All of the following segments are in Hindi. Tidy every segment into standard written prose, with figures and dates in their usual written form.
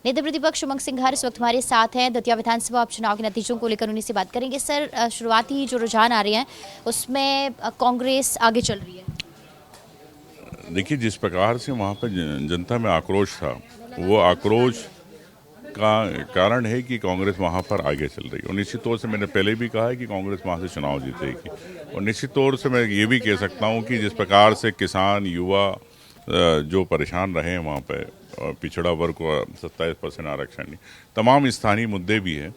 नेता प्रतिपक्ष उमंग सिंघार इस वक्त हमारे साथ हैं। दतिया विधानसभा उपचुनाव के नतीजों को लेकर उन्हीं से बात करेंगे। सर, शुरुआती जो रुझान आ रहे हैं उसमें कांग्रेस आगे चल रही है। देखिए, जिस प्रकार से वहाँ पर जनता में आक्रोश था, वो आक्रोश का कारण है कि कांग्रेस वहाँ पर आगे चल रही है। और निश्चित तौर से मैंने पहले भी कहा है कि कांग्रेस वहाँ से चुनाव जीतेगी। और निश्चित तौर से मैं ये भी कह सकता हूँ कि जिस प्रकार से किसान युवा जो परेशान रहे हैं वहाँ पर, पिछड़ा वर्ग को 27% आरक्षण, तमाम स्थानीय मुद्दे भी हैं,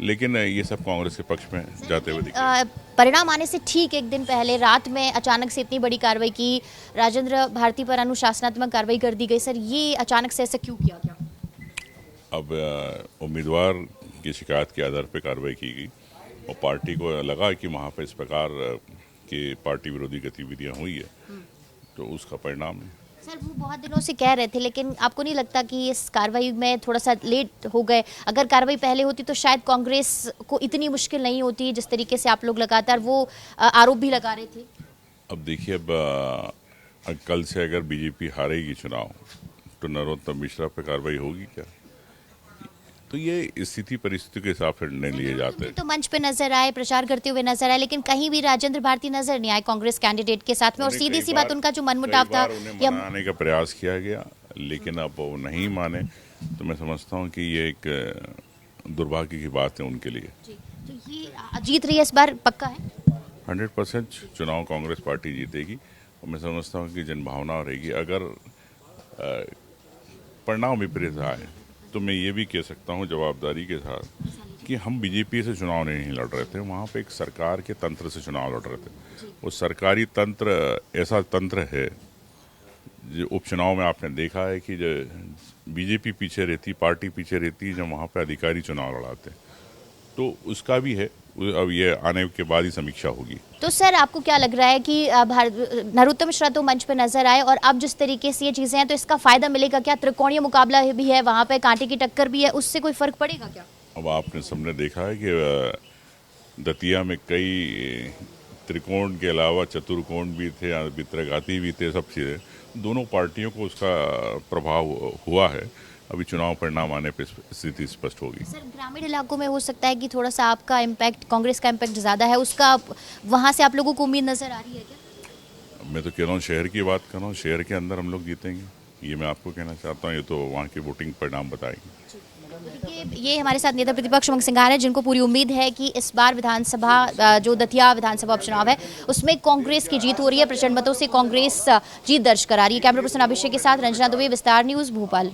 लेकिन ये सब कांग्रेस के पक्ष में जाते हुए दिखे। परिणाम आने से ठीक एक दिन पहले रात में अचानक से इतनी बड़ी कार्रवाई की, राजेंद्र भारती पर अनुशासनात्मक कार्रवाई कर दी गई। सर, ये अचानक से ऐसा क्यों किया गया? अब उम्मीदवार की शिकायत के आधार पर कार्रवाई की गई और पार्टी को लगा कि वहाँ पर इस प्रकार की पार्टी विरोधी गतिविधियाँ हुई है, तो उसका परिणाम है। सर, वो बहुत दिनों से कह रहे थे, लेकिन आपको नहीं लगता कि इस कार्रवाई में थोड़ा सा लेट हो गए? अगर कार्रवाई पहले होती तो शायद कांग्रेस को इतनी मुश्किल नहीं होती, जिस तरीके से आप लोग लगातार वो आरोप भी लगा रहे थे। अब देखिए, अब कल से अगर बीजेपी हारेगी चुनाव तो नरोत्तम मिश्रा पर कार्रवाई होगी क्या? तो ये स्थिति परिस्थिति के हिसाब से निर्णय लिए जाते हैं। तो मंच पे नजर आए, प्रचार करते हुए नजर आए, लेकिन कहीं भी राजेंद्र भारती नजर नहीं आए कांग्रेस कैंडिडेट के साथ में। और सीधी सी बात, उनका जो मनमुटाव था या मनाने का प्रयास किया गया, लेकिन अब वो नहीं माने, तो मैं समझता हूँ कि ये एक दुर्भाग्य की बात है उनके लिए। तो ये जीत रही है इस बार, पक्का है? 100% चुनाव कांग्रेस पार्टी जीतेगी। और मैं समझता हूँ कि जनभावना रहेगी। अगर परिणाम विपरीत आए तो मैं ये भी कह सकता हूँ जवाबदारी के साथ कि हम बीजेपी से चुनाव नहीं लड़ रहे थे, वहाँ पे एक सरकार के तंत्र से चुनाव लड़ रहे थे। वो सरकारी तंत्र ऐसा तंत्र है जो उपचुनाव में आपने देखा है कि जो बीजेपी पीछे रहती, पार्टी पीछे रहती है, जब वहाँ पे अधिकारी चुनाव लड़ाते, तो उसका भी है। अब ये आने के बाद ही समीक्षा होगी। तो सर, आपको क्या लग रहा है कि नरोत्तम मिश्रा तो मंच पे नजर आए और अब जिस तरीके से ये चीजें हैं, तो इसका फायदा मिलेगा क्या? त्रिकोणीय मुकाबला भी है वहाँ पे, कांटे की टक्कर भी है, उससे कोई फर्क पड़ेगा क्या? अब आपने सबने देखा है कि दतिया में कई त्रिकोण के अलावा चतुर्कोण भी थे, वित्रघाती भी थे, सब चीज़ें। दोनों पार्टियों को उसका प्रभाव हुआ है। अभी चुनाव परिणाम आने पर स्थिति स्पष्ट होगी। सर, ग्रामीण इलाकों में हो सकता है कि थोड़ा सा आपका इम्पैक्ट, कांग्रेस का इम्पैक्ट ज़्यादा है, उसका वहाँ से आप लोगों को उम्मीद नजर आ रही है क्या? मैं तो कह रहा हूँ, शहर की बात कर रहा हूँ, शहर के अंदर हम लोग जीतेंगे, ये मैं आपको कहना चाहता हूँ। ये तो वहाँ की वोटिंग परिणाम बताएगी। ये हमारे साथ नेता प्रतिपक्ष उमंग सिंघार है, जिनको पूरी उम्मीद है कि इस बार विधानसभा, जो दतिया विधानसभा उपचुनाव है, उसमें कांग्रेस की जीत हो रही है। प्रचंड मतों से कांग्रेस जीत दर्ज करा रही है। कैमरा पर्सन अभिषेक के साथ रंजना दुबे, विस्तार न्यूज़, भोपाल।